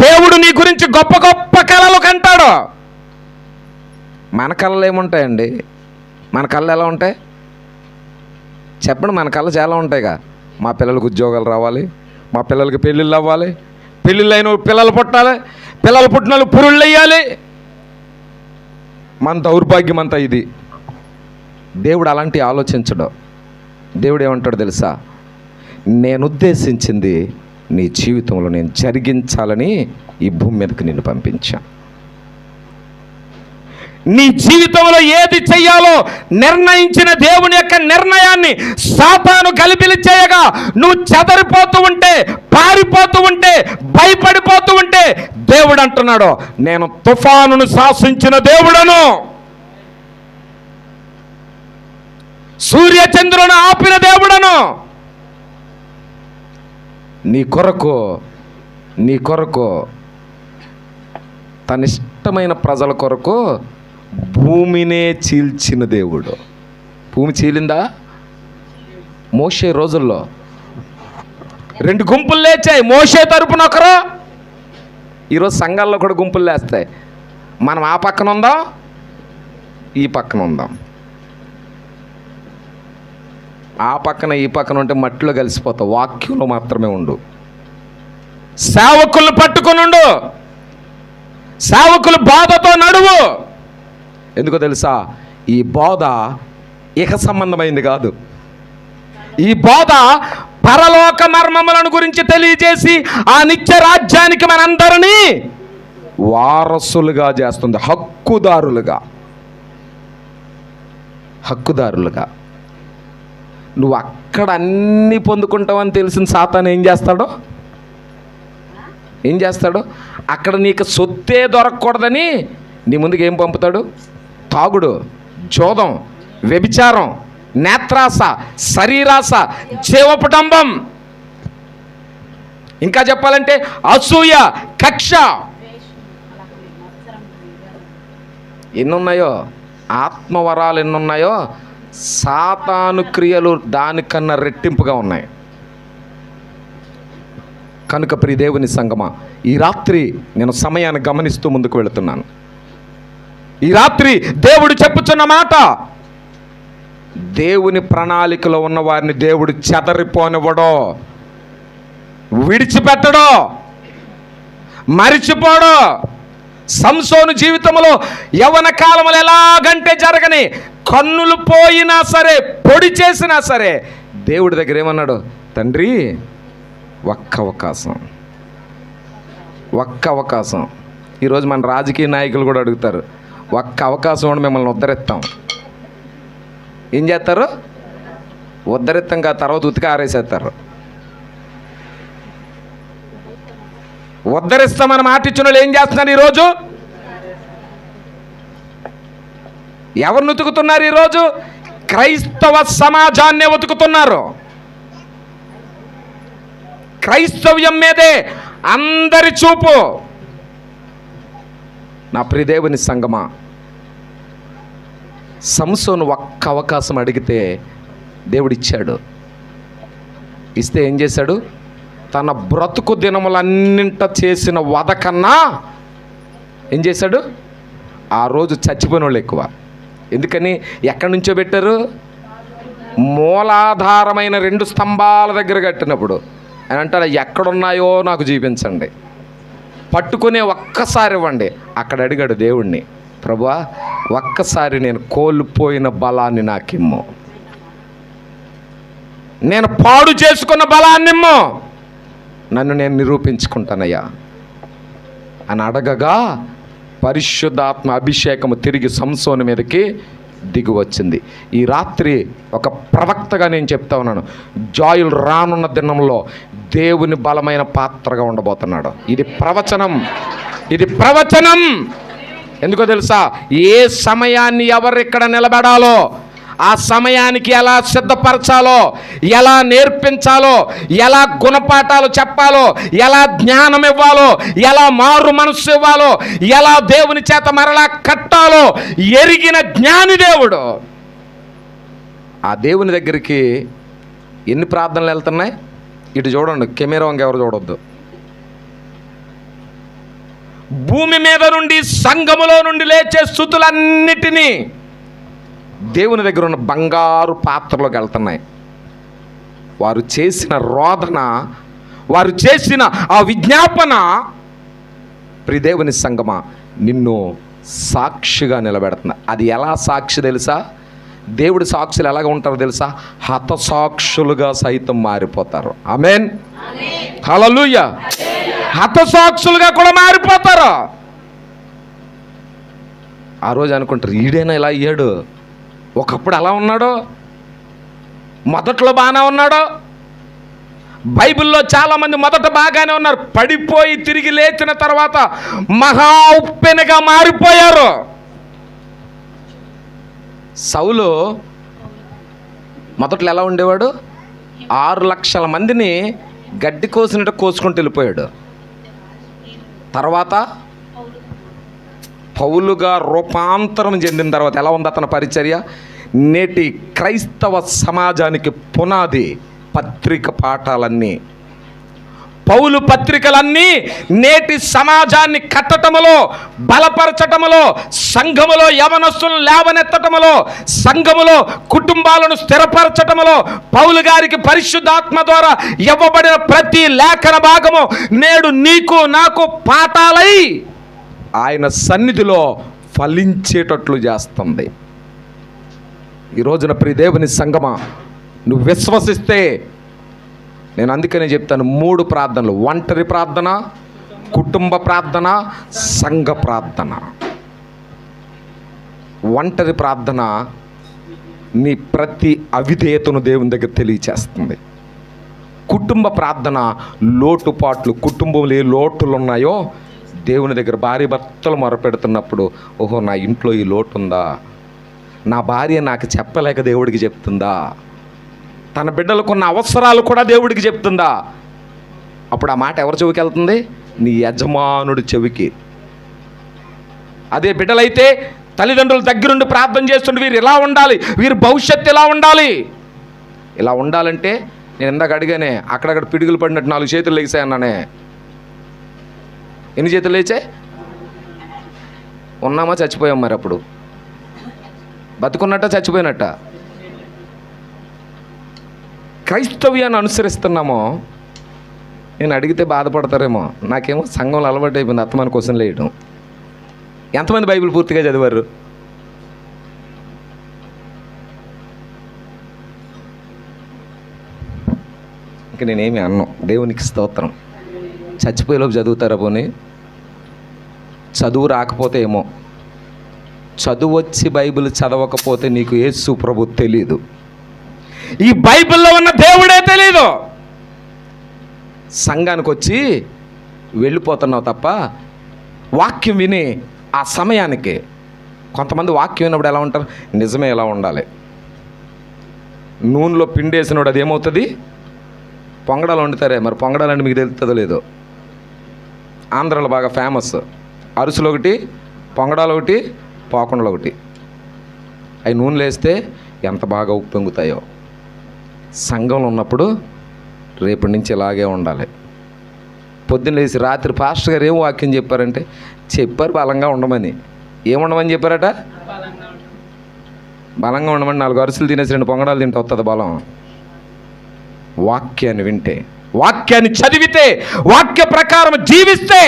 [SPEAKER 1] దేవుడు నీ గురించి గొప్ప గొప్ప కళలు కంటాడు. మన కళలు ఏముంటాయండి? మన కళలు ఎలా ఉంటాయి చెప్పండి? మన కళలు చాలా ఉంటాయిగా. మా పిల్లలకు ఉద్యోగాలు రావాలి, మా పిల్లలకి పెళ్ళిళ్ళు అవ్వాలి, పెళ్ళిళ్ళు అయిన పిల్లలు పుట్టాలి, పిల్లలు పుట్టిన వాళ్ళు పురుళ్ళు వేయాలి. మన దౌర్భాగ్యం అంతా ఇది. దేవుడు అలాంటి ఆలోచించడు. దేవుడు ఏమంటాడు తెలుసా? నేను ఉద్దేశించింది నీ జీవితంలో నేను జరిగించాలని ఈ భూమి మీదకి నిన్ను పంపించా. నీ జీవితంలో ఏది చెయ్యాలో నిర్ణయించిన దేవుని యొక్క నిర్ణయాన్ని సాతాను గలిబిలి చేయగా నువ్వు చెదరిపోతూ ఉంటే, పారిపోతూ ఉంటే, భయపడిపోతూ ఉంటే, దేవుడు అంటున్నాడు, నేను తుఫానును శాసించిన దేవుడను, సూర్యచంద్రులను ఆపిన దేవుడను, నీ కొరకు తన ఇష్టమైన ప్రజల కొరకు భూమినే చీల్చిన దేవుడు. భూమి చీలిందా? మోషే రోజుల్లో 2 గుంపులు లేచాయి. మోషే తరపున ఒకరు. ఈరోజు సంఘాల్లో కూడా గుంపులు లేస్తాయి. మనం ఆ పక్కన ఉందాం, ఈ పక్కన ఉందాం. ఆ పక్కన ఈ పక్కన ఉంటే మట్టిలో కలిసిపోతావు. వాక్యంలో మాత్రమే ఉండు. సేవకులు పట్టుకుని ఉండు. సేవకులు బోధతో నడువు. ఎందుకో తెలుసా? ఈ బోధ ఇహ సంబంధమైంది కాదు. ఈ బోధ పరలోక మర్మములను గురించి తెలియజేసి ఆ నిత్య రాజ్యానికి మనందరినీ వారసులుగా చేస్తుంది. హక్కుదారులుగా. నువ్వు అక్కడ అన్నీ పొందుకుంటావని తెలిసిన సాతాను ఏం చేస్తాడు? అక్కడ నీకు సొత్తే దొరకకూడదని నీ ముందుకు ఏం పంపుతాడు? తాగుడు, జోదం, వ్యభిచారం, నేత్రాస, శరీరాస, జీవపటంబం. ఇంకా చెప్పాలంటే అసూయ, కక్ష, ఎన్నున్నాయో, ఆత్మవరాలు ఎన్నున్నాయో సాతాను క్రియలు దానికన్నా రెట్టింపుగా ఉన్నాయి. కనుక ప్రియ దేవుని సంగమా, ఈ రాత్రి నేను సమయాన్ని గమనిస్తూ ముందుకు వెళుతున్నాను. ఈ రాత్రి దేవుడు చెప్పుచున్న మాట, దేవుని ప్రణాళికలో ఉన్న వారిని దేవుడు చెదరిపోనివ్వడో, విడిచిపెట్టడో, మరిచిపోడో. సంసోను జీవితంలో యవ్వన కాలంలో ఎలాగంటే జరగని, కన్నులు పోయినా సరే, పొడి చేసినా సరే, దేవుడి దగ్గర ఏమన్నాడు, తండ్రి ఒక్క అవకాశం. ఈరోజు మన రాజకీయ నాయకులు కూడా అడుగుతారు, ఒక్క అవకాశం కూడా మిమ్మల్ని ఉద్ధరిస్తాం. ఏం చేస్తారు? ఉద్ధరిస్తాం కాదు, తర్వాత ఉతికి ఆరేసేస్తారు. ఉద్ధరిస్తామని మాట ఇచ్చిన వాళ్ళు ఏం చేస్తున్నారు ఈరోజు? ఎవరిని ఉతుకుతున్నారు ఈరోజు? క్రైస్తవ సమాజాన్నే ఉతుకుతున్నారు. క్రైస్తవ్యం మీదే అందరి చూపు. నా ప్రియదేవుని సంగమా, సంసోను ఒక్క అవకాశం అడిగితే దేవుడిచ్చాడు. ఇస్తే ఏం చేశాడు? తన బ్రతుకు దినములన్నింట చేసిన వధ కన్నా ఏం చేశాడు? ఆ రోజు చచ్చిపోయిన వాళ్ళు ఎక్కువ. ఎందుకని? ఎక్కడి నుంచో పెట్టారు? మూలాధారమైన 2 స్తంభాల దగ్గర కట్టినప్పుడు అని అంటారు, ఎక్కడున్నాయో నాకు చూపించండి, పట్టుకునే ఒక్కసారి ఇవ్వండి. అక్కడ అడిగాడు దేవుణ్ణి, ప్రభువా ఒక్కసారి నేను కోల్పోయిన బలాన్ని నాకిమ్ము, నేను పాడు చేసుకున్న బలాన్నిమ్ము, నన్ను నేను నిరూపించుకుంటానయ్యా అని అడగగా పరిశుద్ధాత్మ అభిషేకము తిరిగి సంసోను మీదకి దిగి వచ్చింది. ఈ రాత్రి ఒక ప్రవక్తగా నేను చెప్తా ఉన్నాను, జాయులు రానున్న దినంలో దేవుని బలమైన పాత్రగా ఉండబోతున్నాడు. ఇది ప్రవచనం. ఎందుకో తెలుసా? ఏ సమయాన్ని ఎవరిక్కడ నిలబడాలో, ఆ సమయానికి ఎలా సిద్ధపరచాలో, ఎలా నేర్పించాలో, ఎలా గుణపాఠాలు చెప్పాలో, ఎలా జ్ఞానం ఇవ్వాలో, ఎలా మారు మనస్సు ఇవ్వాలో, ఎలా దేవుని చేత మరలా కట్టాలో ఎరిగిన జ్ఞాని దేవుడు. ఆ దేవుని దగ్గరికి ఎన్ని ప్రార్థనలు వెళ్తున్నాయి? ఇటు చూడండి, కెమెరా వంక ఎవరు చూడొద్దు. భూమి మీద నుండి, సంఘములో నుండి లేచే స్తుతులన్నిటినీ దేవుని దగ్గర ఉన్న బంగారు పాత్రలోకి వెళ్తున్నాయి. వారు చేసిన రోదన, వారు చేసిన ఆ విజ్ఞాపన, ప్రియదేవుని సంగమా, నిన్ను సాక్షిగా నిలబెడుతుంది. అది ఎలా సాక్షి తెలుసా? దేవుడి సాక్షులు ఎలాగ ఉంటారో తెలుసా? హతసాక్షులుగా సైతం మారిపోతారు. ఆమేన్, హల్లెలూయా. హతసాక్షులుగా కూడా మారిపోతారు. ఆ రోజు అనుకుంటారు, ఈడైనా ఇలా అయ్యాడు, ఒకప్పుడు అలా ఉన్నాడు, మొదట్లో బాగానే ఉన్నాడు. బైబిల్లో చాలామంది మొదట బాగానే ఉన్నారు, పడిపోయి తిరిగి లేచిన తర్వాత మహా ఉప్పెనగా మారిపోయారు. సౌలు మొదట్లో ఎలా ఉండేవాడు? 6 లక్షల మందిని గడ్డి కోసినట్టు కోసుకుంటూ వెళ్ళిపోయాడు. తర్వాత పౌలుగా రూపాంతరం చెందిన తర్వాత ఎలా ఉంది అతని పరిచర్య? నేటి క్రైస్తవ సమాజానికి పునాది పత్రిక పాఠాలన్నీ, పౌలు పత్రికలన్నీ నేటి సమాజాన్ని కట్టటములో, బలపరచటములో, సంఘములో యవనస్తులను లేవనెత్తటములో, సంఘములో కుటుంబాలను స్థిరపరచటములో పౌలు గారికి పరిశుద్ధాత్మ ద్వారా ఇవ్వబడిన ప్రతి లేఖన భాగము నేడు నీకు నాకు పాఠాలై ఆయన సన్నిధిలో ఫలించేటట్లు చేస్తుంది. ఈ రోజున ప్రియ దేవుని సంగమా, నువ్వు విశ్వసిస్తే, నేను అందుకనే చెప్తాను 3 ప్రార్థనలు: ఒంటరి ప్రార్థన, కుటుంబ ప్రార్థన, సంఘ ప్రార్థన. ఒంటరి ప్రార్థన నీ ప్రతి అవిధేయతను దేవుని దగ్గర తెలియచేస్తుంది. కుటుంబ ప్రార్థన లోటుపాట్లు, కుటుంబంలో ఏ లోటులు ఉన్నాయో దేవుని దగ్గర భార్య భర్తలు మొరపెడుతున్నప్పుడు, ఓహో నా ఇంట్లో ఈ లోటు ఉందా, నా భార్య నాకు చెప్పలేక దేవుడికి చెప్తుందా, తన బిడ్డలకున్న అవసరాలు కూడా దేవుడికి చెప్తుందా, అప్పుడు ఆ మాట ఎవరి చెవికి వెళ్తుంది? నీ యజమానుడి చెవికి. అదే బిడ్డలైతే తల్లిదండ్రుల దగ్గరుండి ప్రార్థన చేస్తుంటే వీరు ఇలా ఉండాలి, వీరి భవిష్యత్తు ఇలా ఉండాలి. ఇలా ఉండాలంటే నేను ఇందాక అడిగానే, అక్కడక్కడ పిడుగులు పడినట్టు 4 చేతులు లేచాయి అన్నానే. ఎన్ని చేతులు లేచాయి? ఉన్నామా చచ్చిపోయాం? మరి అప్పుడు బతుకున్నట్ట చచ్చిపోయినట్ట? క్రైస్తవ్యాన్ని అనుసరిస్తున్నామో? నేను అడిగితే బాధపడతారేమో. నాకేమో సంఘంలో అలవాటు అయిపోయింది అత్తమాని క్వశ్చన్లు వేయడం. ఎంతమంది బైబిల్ పూర్తిగా చదివారు? ఇంక నేనేమి అన్నాం. దేవునికి స్తోత్రం. చచ్చిపోయేలోపు చదువుతారా? పోనీ చదువు రాకపోతే ఏమో, చదువు వచ్చి బైబిల్ చదవకపోతే నీకు యేసు ప్రభు తెలీదు, ఈ బైబిల్లో ఉన్న దేవుడే తెలీదు. సంఘానికి వచ్చి వెళ్ళిపోతున్నావు తప్ప వాక్యం విని ఆ సమయానికి. కొంతమంది వాక్యం విన్నప్పుడు ఎలా ఉంటారు? నిజమే ఎలా ఉండాలి. నూనెలో పిండేసినోడు అది ఏమవుతుంది? పొంగడాలు వండుతారే, మరి పొంగడాలంటే మీకు తెలుస్తుందో లేదో. ఆంధ్రాలో బాగా ఫేమస్ అరుసులు ఒకటి, పొంగడాలు ఒకటి, పోకుండలు ఒకటి. అవి నూనెలు వేస్తే ఎంత బాగా ఉప్పొంగుతాయో. సంఘంలో ఉన్నప్పుడు రేపటి నుంచి ఇలాగే ఉండాలి. పొద్దున్న లేచి రాత్రి పాస్టర్ గారు ఏం వాక్యం చెప్పారంటే, చెప్పారు బలంగా ఉండమని. ఏముండమని చెప్పారట? బలంగా ఉండమని. 4 అరుసులు తినేసి 2 పొంగడాలు తింటే వస్తుంది బలం. వాక్యాన్ని వింటే, వాక్యాన్ని చదివితే, వాక్య ప్రకారం జీవిస్తే.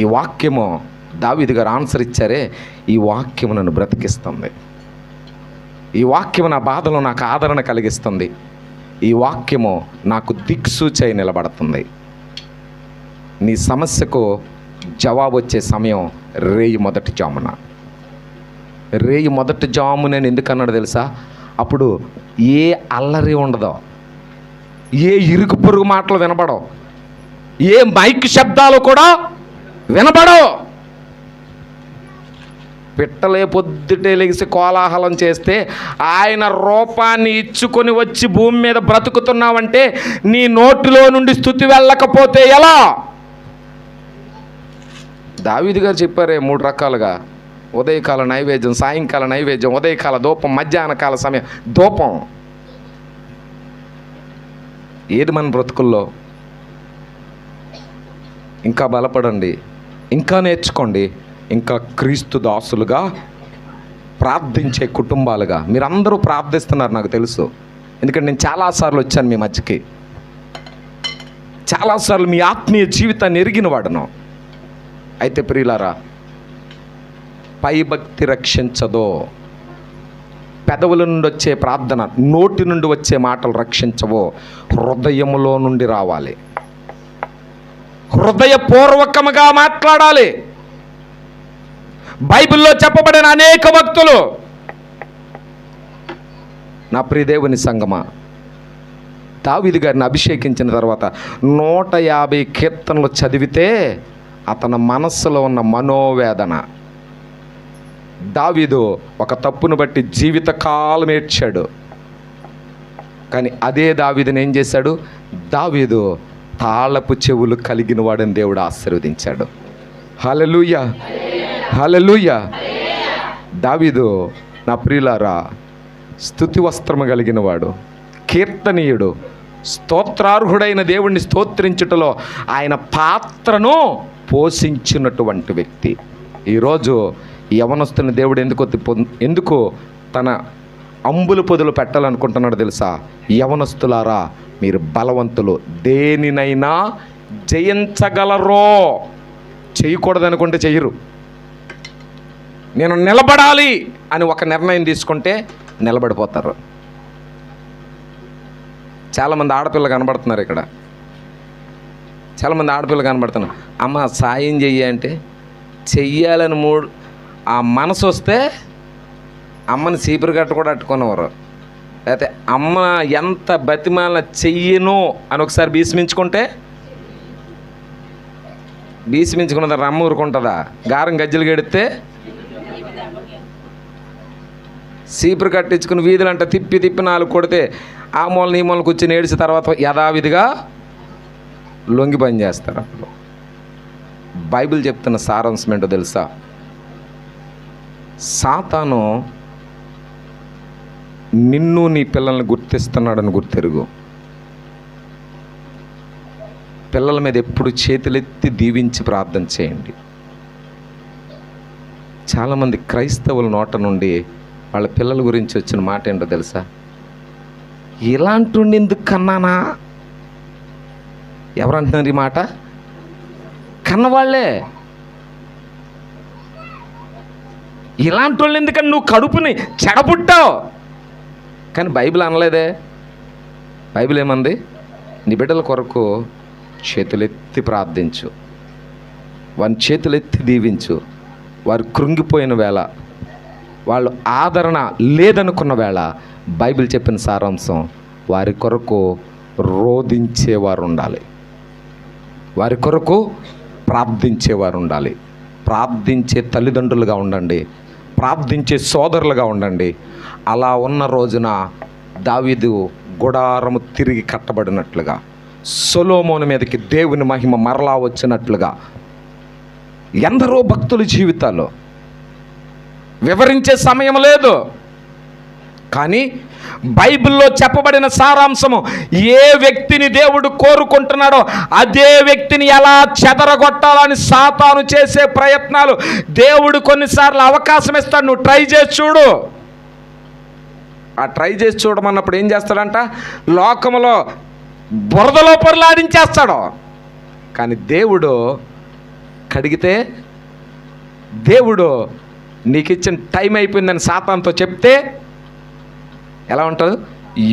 [SPEAKER 1] ఈ వాక్యము దావీదు గారు ఆన్సర్ ఇచ్చారే, ఈ వాక్యము నన్ను బ్రతికిస్తుంది. ఈ వాక్యము నా బాధలో నాకు ఆదరణ కలిగిస్తుంది. ఈ వాక్యము నాకు దిక్సూచై నిలబడుతుంది. నీ సమస్యకు జవాబు వచ్చే సమయం రేయి మొదటి జామున. రేయి మొదటి జాము నేను ఎందుకు అన్నాడు తెలుసా? అప్పుడు ఏ అల్లరి ఉండదో, ఏ ఇరుకు పొరుగు మాటలు వినపడవు, ఏ మైక్ శబ్దాలు కూడా వినపడవు. పిట్టలే పొద్దుటే లెగిసి కోలాహలం చేస్తే ఆయన రూపాన్ని ఇచ్చుకొని వచ్చి భూమి మీద బ్రతుకుతున్నావంటే నీ నోటిలో నుండి స్తుతి వెళ్ళకపోతే ఎలా? దావీదు గారు చెప్పారే 3 రకాలుగా: ఉదయకాల నైవేద్యం, సాయంకాల నైవేద్యం, ఉదయకాల ధూపం, మధ్యాహ్న కాల సమయం ధూపం. ఏది మన బ్రతుకుల్లో? ఇంకా బలపడండి, ఇంకా నేర్చుకోండి, ఇంకా క్రీస్తు దాసులుగా ప్రార్థించే కుటుంబాలుగా. మీరందరూ ప్రార్థిస్తున్నారు నాకు తెలుసు, ఎందుకంటే నేను చాలాసార్లు వచ్చాను మీ మధ్యకి. చాలాసార్లు మీ ఆత్మీయ జీవితాన్ని ఎరిగిన వాడను. అయితే ప్రియులారా, పై భక్తి రక్షించదో. పెదవుల నుండి వచ్చే ప్రార్థన, నోటి నుండి వచ్చే మాటలు రక్షించవో. హృదయములో నుండి రావాలి, హృదయపూర్వకముగా మాట్లాడాలి. బైబిల్లో చెప్పబడిన అనేక భక్తులు, నా ప్రియ దేవుని సంగమా, దావీదు గారిని అభిషేకించిన తర్వాత 150 కీర్తనలు చదివితే అతని మనస్సులో ఉన్న మనోవేదన. దావీదు ఒక తప్పును బట్టి జీవితకాలం ఏడ్చాడు. కానీ అదే దావీదుని ఏం చేశాడు? దావీదు తాళపు చెవులు కలిగిన వాడని దేవుడు ఆశీర్వదించాడు. హల్లెలూయా, హల్లెలూయా. దావీదు నా ప్రియులారా స్తుతి వస్త్రము కలిగిన వాడు, కీర్తనీయుడు, స్తోత్రార్హుడైన దేవుణ్ణి స్తోత్రించుటలో ఆయన పాత్రను పోషించినటువంటి వ్యక్తి. ఈరోజు యవనస్తుని దేవుడు ఎందుకు తన అంబుల పొదులు పెట్టాలనుకుంటున్నాడు తెలుసా? యవనస్తులారా, మీరు బలవంతులు, దేనినైనా జయించగలరో. చేయకూడదనుకుంటే చెయ్యరు. నేను నిలబడాలి అని ఒక నిర్ణయం తీసుకుంటే నిలబడిపోతారు. చాలామంది ఆడపిల్ల కనబడుతున్నారు ఇక్కడ, చాలామంది ఆడపిల్ల కనబడుతున్నారు. అమ్మ సాయం చెయ్యి అంటే చెయ్యాలని ఆ మనసు వస్తే అమ్మని చీపురు గట్ట కూడా అట్టుకునేవారు. లేకపోతే అమ్మ ఎంత బతిమాల చెయ్యను అని ఒకసారి భీష్మించుకున్నదా రమ్మ ఊరుకుంటుందా? గారం గజ్జలు గడితే చీపురు కట్టించుకుని వీధులంట తిప్పి 4 కొడితే ఆ మూల ఈ మూల కూర్చొని ఏడిసిన తర్వాత యథావిధిగా లొంగి పని చేస్తారు. అప్పుడు బైబిల్ చెప్తున్న సారాంశం ఏంటో తెలుసా? సాతాను నిన్ను నీ పిల్లల్ని గుర్తిస్తున్నాడని గుర్తెరుగు. పిల్లల మీద ఎప్పుడు చేతులెత్తి దీవించి ప్రార్థన చేయండి. చాలామంది క్రైస్తవుల నోట నుండి వాళ్ళ పిల్లల గురించి వచ్చిన మాట ఏంటో తెలుసా? ఇలాంటి ఎందుకు కన్నానా? ఎవరంటున్నారు ఈ మాట? కన్నవాళ్లే. ఇలాంటి వాళ్ళు ఎందుకని నువ్వు కడుపుని చెడబుట్టావు. కానీ బైబిల్ అనలేదే. బైబిల్ ఏమంది? నీ బిడ్డల కొరకు చేతులెత్తి ప్రార్థించు, వారి చేతులెత్తి దీవించు. వారు కృంగిపోయిన వేళ, వాళ్ళు ఆదరణ లేదనుకున్న వేళ బైబిల్ చెప్పిన సారాంశం వారి కొరకు రోధించేవారు ఉండాలి, వారి కొరకు ప్రార్థించేవారు ఉండాలి. ప్రార్థించే తల్లిదండ్రులుగా ఉండండి, ప్రార్థించే సోదరులుగా ఉండండి. అలా ఉన్న రోజున దావీదు గుడారము తిరిగి కట్టబడినట్లుగా, సొలొమోను మీదకి దేవుని మహిమ మరలా వచ్చినట్లుగా ఎందరో భక్తుల జీవితాల్లో వివరించే సమయం లేదు. కానీ బైబిల్లో చెప్పబడిన సారాంశము, ఏ వ్యక్తిని దేవుడు కోరుకుంటున్నాడో అదే వ్యక్తిని ఎలా చెదరగొట్టాలని సాతాను చేసే ప్రయత్నాలు దేవుడు కొన్నిసార్లు అవకాశం ఇస్తాడు. నువ్వు ట్రై చేసి చూడు. ఆ ట్రై చేసి చూడమన్నప్పుడు ఏం చేస్తాడంట? లోకములో బురదలో పొరలాడించేస్తాడు. కానీ దేవుడు కడిగితే, దేవుడు నీకు ఇచ్చిన టైం అయిపోయిందని సాతానుతో చెప్తే ఎలా ఉంటుంది?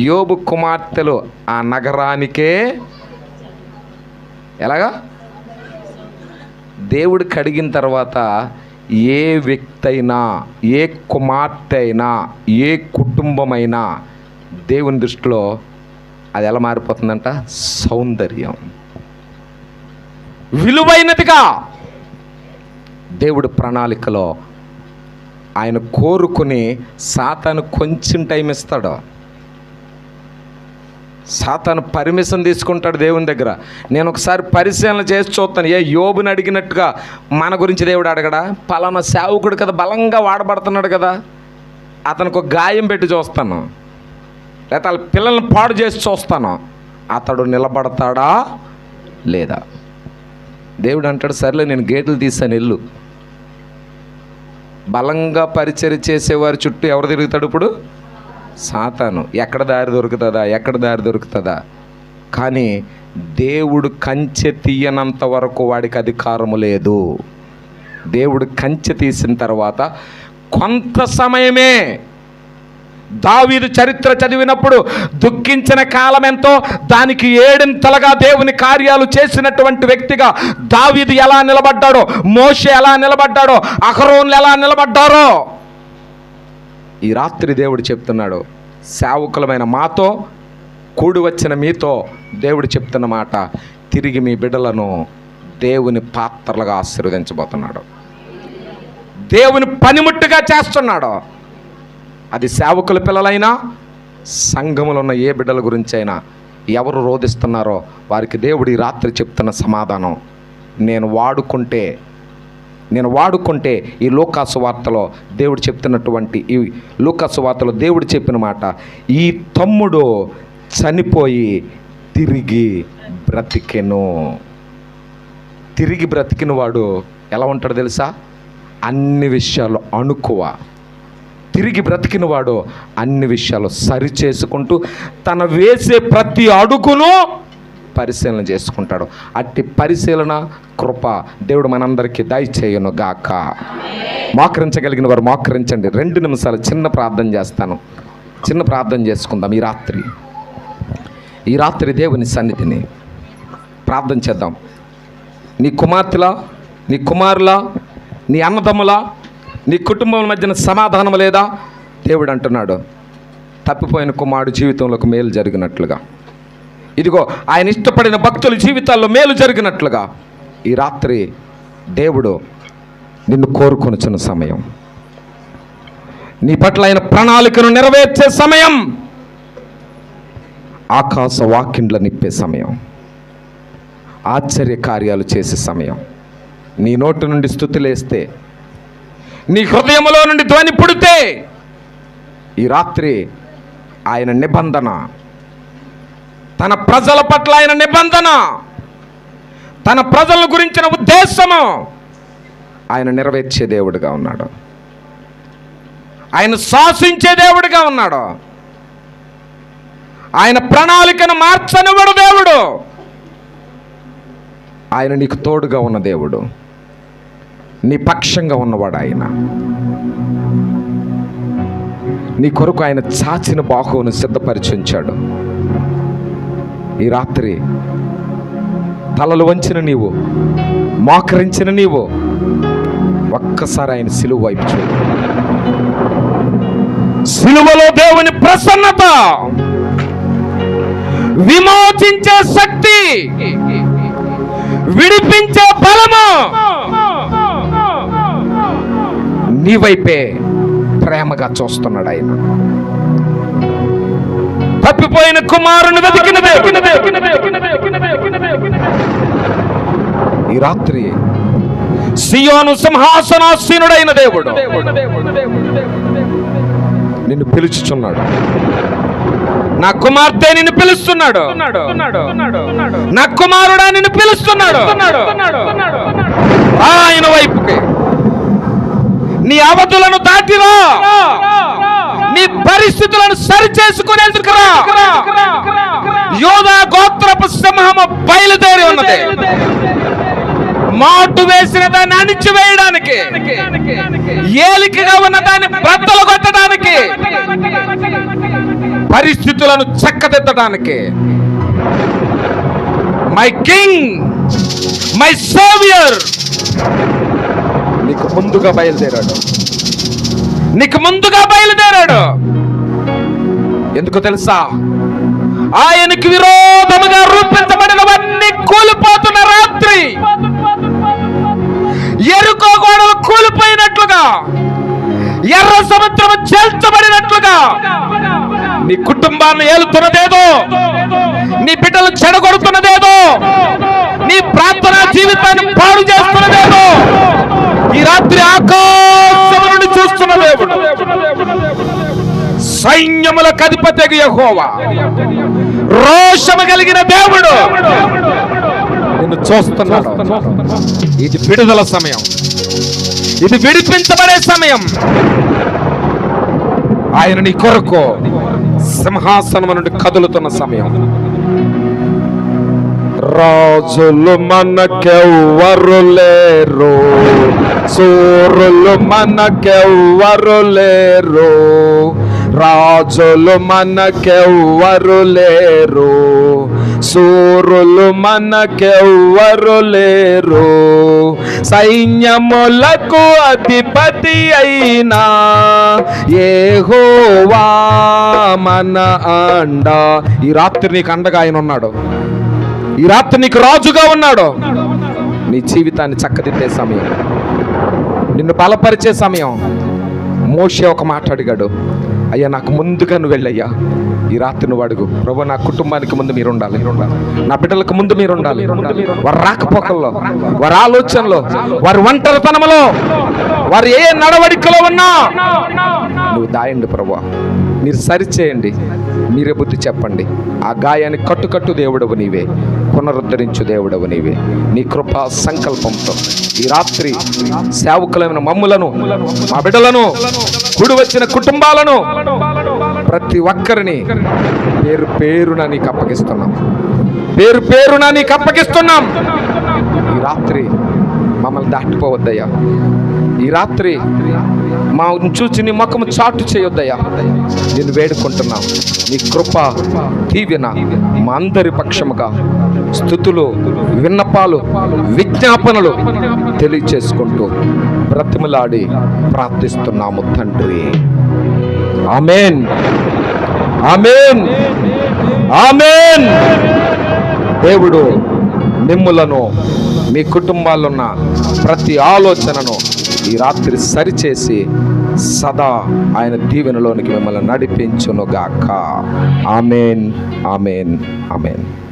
[SPEAKER 1] యోబు కుమార్తెలు ఆ నగరానికే ఎలాగా? దేవుడు కడిగిన తర్వాత ఏ వ్యక్తి అయినా, ఏ కుమార్తె అయినా, ఏ కుటుంబమైనా దేవుని దృష్టిలో అది ఎలా మారిపోతుందంట? సౌందర్యం, విలువైనదిగా దేవుడి ప్రణాళికలో ఆయన కోరుకుని సాతాను కొంచెం టైం ఇస్తాడు. సాతాను పర్మిషన్ తీసుకుంటాడు దేవుని దగ్గర. నేను ఒకసారి పరిశీలన చేసి చూస్తాను. యోబుని అడిగినట్టుగా మన గురించి దేవుడు అడగడా? పలానా సేవకుడు కదా, బలంగా వాడబడుతున్నాడు కదా, అతనికి ఒక గాయం పెట్టి చూస్తాను, లేకపోతే వాళ్ళ పిల్లల్ని పాడు చేసి చూస్తాను, అతడు నిలబడతాడా లేదా? దేవుడు అంటాడు, సర్లే నేను గేట్లు తీసాను, వెళ్ళు. బలంగా పరిచర్య చేసేవారి చుట్టూ ఎవరు తిరుగుతాడు ఇప్పుడు? సాతాను. ఎక్కడ దారి దొరుకుతుందా, ఎక్కడ దారి దొరుకుతుందా? కానీ దేవుడు కంచె తీయనంత వరకు వాడికి అధికారము లేదు. దేవుడు కంచె తీసిన తర్వాత కొంత సమయమే. దావీదు చరిత్ర చదివినప్పుడు దుఃఖించిన కాలం ఎంతో, దానికి ఏడింతలుగా దేవుని కార్యాలు చేసినటువంటి వ్యక్తిగా దావీదు ఎలా నిలబడ్డాడో, మోషే ఎలా నిలబడ్డాడో, అహరోన్లు ఎలా నిలబడ్డారో ఈ రాత్రి దేవుడు చెప్తున్నాడు. సేవకులమైన మాతో కూడి వచ్చిన మీతో దేవుడు చెప్తున్న మాట, తిరిగి మీ బిడ్డలను దేవుని పాత్రలుగా ఆశీర్వదించబోతున్నాడు, దేవుని పనిముట్టుగా చేస్తున్నాడు. అది సేవకుల పిల్లలైనా, సంఘములో ఉన్న ఏ బిడ్డల గురించి అయినా ఎవరు రోధిస్తున్నారో వారికి దేవుడు ఈ రాత్రి చెప్తున్న సమాధానం, నేను వాడుకుంటే ఈ లూకాసు వార్తలో దేవుడు చెప్తున్నటువంటి, ఈ లూకాసు వార్తలో దేవుడు చెప్పిన మాట, ఈ తమ్ముడు చనిపోయి తిరిగి బ్రతికెను. తిరిగి బ్రతికిన వాడు ఎలా ఉంటాడు తెలుసా? అన్ని విషయాలు అణుకువ. తిరిగి బ్రతికిన వాడు అన్ని విషయాలు సరి చేసుకుంటూ తన వేసే ప్రతి అడుగును పరిశీలన చేసుకుంటాడు. అట్టి పరిశీలన కృప దేవుడు మనందరికీ దయచేయును గాక. మోకరించగలిగిన వారు మోకరించండి. 2 నిమిషాలు చిన్న ప్రార్థన చేస్తాను. చిన్న ప్రార్థన చేసుకుందాం. ఈ రాత్రి దేవుని సన్నిధిని ప్రార్థన చేద్దాం. నీ కుమార్తెలా, నీ కుమారులా, నీ అన్నదమ్ములా, నీ కుటుంబం మధ్యన సమాధానం లేదా? దేవుడు అంటున్నాడు, తప్పిపోయిన కుమారుడు జీవితంలోకి మేలు జరిగినట్లుగా, ఇదిగో ఆయన ఇష్టపడిన భక్తుల జీవితాల్లో మేలు జరిగినట్లుగా ఈ రాత్రి దేవుడు నిన్ను కోరుకొనుచున్న సమయం, నీ పట్ల ఆయన ప్రణాళికను నెరవేర్చే సమయం. ఆకాశ వాకిండ్ల నిప్పే సమయం, ఆశ్చర్య కార్యాలు చేసే సమయం. నీ నోటి నుండి స్తుతులేస్తే, నీ హృదయంలో నుండి ధ్వని పుడితే, ఈ రాత్రి ఆయన నిబంధన, తన ప్రజల పట్ల ఆయన నిబంధన, తన ప్రజల గురించిన ఉద్దేశము ఆయన నెరవేర్చే దేవుడిగా ఉన్నాడు. ఆయన శాసించే దేవుడిగా ఉన్నాడు. ఆయన ప్రణాళికను మార్చనివాడు దేవుడు. ఆయన నీకు తోడుగా ఉన్న దేవుడు, నీ పక్షంగా ఉన్నవాడు. ఆయన నీ కొరకు ఆయన చాచిన బాహువును సిద్ధపరిచి ఉంచాడు. ఈ రాత్రి తలలు వంచిన నీవు, మోకరించిన నీవు ఒక్కసారి ఆయన సిలువ వైపు చూడు. సిలువలో దేవుని ప్రసన్నత, విమోచించే శక్తి, విడిపించే బలము నీ వైపే ప్రేమగా చూస్తున్నాడు. ఆయన తప్పిపోయిన కుమారుని వెతికిన ఈ రాత్రి సియోను సింహాసనాసీనుడైన దేవుడు నిన్ను పిలుచుచున్నాడు. నా కుమార్తె నిన్ను పిలుస్తున్నాడు, నా కుమారుడా నిన్ను పిలుస్తున్నాడు. ఆయన వైపుకి నీ అవధులను దాటిరా, నీ పరిస్థితులను సరిచేసుకునేందుకు రా. యోధా గోత్రపు సింహము బయలుదేరి ఉన్నది. మాటు వేసిన దాన్ని అణిచివేయడానికి, ఏలికగా ఉన్న దాన్ని బ్రద్దలు కొట్టడానికి, పరిస్థితులను చక్కదిద్దడానికి మై కింగ్, మై సేవియర్ నీకు ముందుగా బయలుదేరాడు. నీకు ముందుగా బయలుదేరాడు. ఎందుకు తెలుసా? ఆయనకి విరోధముగా రూపించబడినవన్నీ కూలిపోతున్న రాత్రి, యెరికో గోడలు కూలిపోయినట్లుగా, ఎర్ర సముద్రము చేల్చబడినట్లుగా నీ కుటుంబాన్ని ఏలుతున్నదేదో, నీ బిడ్డలు చెడగొడుతున్నదేదో, నీ ప్రార్థనా జీవితాన్ని పాడు చేస్తున్నదేదో ఈ రాత్రి ఆకాశం నుండి చూస్తున్న దేవుడు, సైన్యములకు అధిపతి యెహోవా, రోషము కలిగిన దేవుడు నిన్ను చూస్తున్నాడు. ఇది విడుదల సమయం, ఇది విడిపించబడే సమయం. ఆయన నీ కొరకు సింహాసనం నుండి కదులుతున్న సమయం. రాజులు మనకెవ్వరు లేరు, సూరులు మనకెవ్వరు లేరు, రాజులు మనకెవ్వరు లేరు, సూరులు మనకెవ్వరు లేరు, సైన్యములకు అధిపతి అయినా యెహోవా మన అండ. ఈ రాత్రి నీకు అండగా ఆయన ఉన్నాడు. ఈ రాత్రి నీకు రాజుగా ఉన్నాడు. నీ జీవితాన్ని చక్కదిద్దే సమయం, నిన్ను బలపరిచే సమయం. మోషే ఒక మాట అడిగాడు, అయ్యా నాకు ముందుగా నువ్వు వెళ్ళయ్యా. ఈ రాత్రి నువ్వు అడుగు, ప్రభు నా కుటుంబానికి ముందు మీరు ఉండాలి, నా బిడ్డలకు ముందు మీరు ఉండాలి. వారి రాకపోకల్లో, వారి ఆలోచనలో, వారి ఒంటరితనంలో, వారు ఏ నడవడికలో ఉన్నా నువ్వు దాయండి ప్రభు, మీరు సరిచేయండి, మీరే బుద్ధి చెప్పండి. ఆ గాయాన్ని కట్టు దేవుడవు నీవే, పునరుద్ధరించు దేవుడవు నీవే. నీ కృపా సంకల్పంతో ఈ రాత్రి సేవకులైన మమ్ములను, మా బిడ్డలను, కూడి వచ్చిన కుటుంబాలను, ప్రతి ఒక్కరిని పేరు పేరున నీకు అప్పగిస్తున్నాం, పేరు పేరున నీకు అప్పగిస్తున్నాం. ఈ రాత్రి మమ్మల్ని దాటిపోవద్దయ్యా. ఈ రాత్రి మా చూచి నీ ముఖము చాటు చేయొద్దయ్యా. నేను వేడుకుంటున్నాం, నీ కృప దీవెన మా అందరి పక్షముగా స్తుతులు, విన్నపాలు, విజ్ఞాపనలు తెలియచేసుకుంటూ బ్రతిమలాడి ప్రార్థిస్తున్నాము తండ్రి. ఆమేన్, ఆమేన్, ఆమేన్. దేవుడు మిమ్ములను, మీ కుటుంబాల్లో ఉన్న ప్రతి ఆలోచనను ఈ రాత్రి సరిచేసి సదా ఆయన దీవెనలోనికి మిమ్మల్ని నడిపించునుగాక. Amen, amen, amen.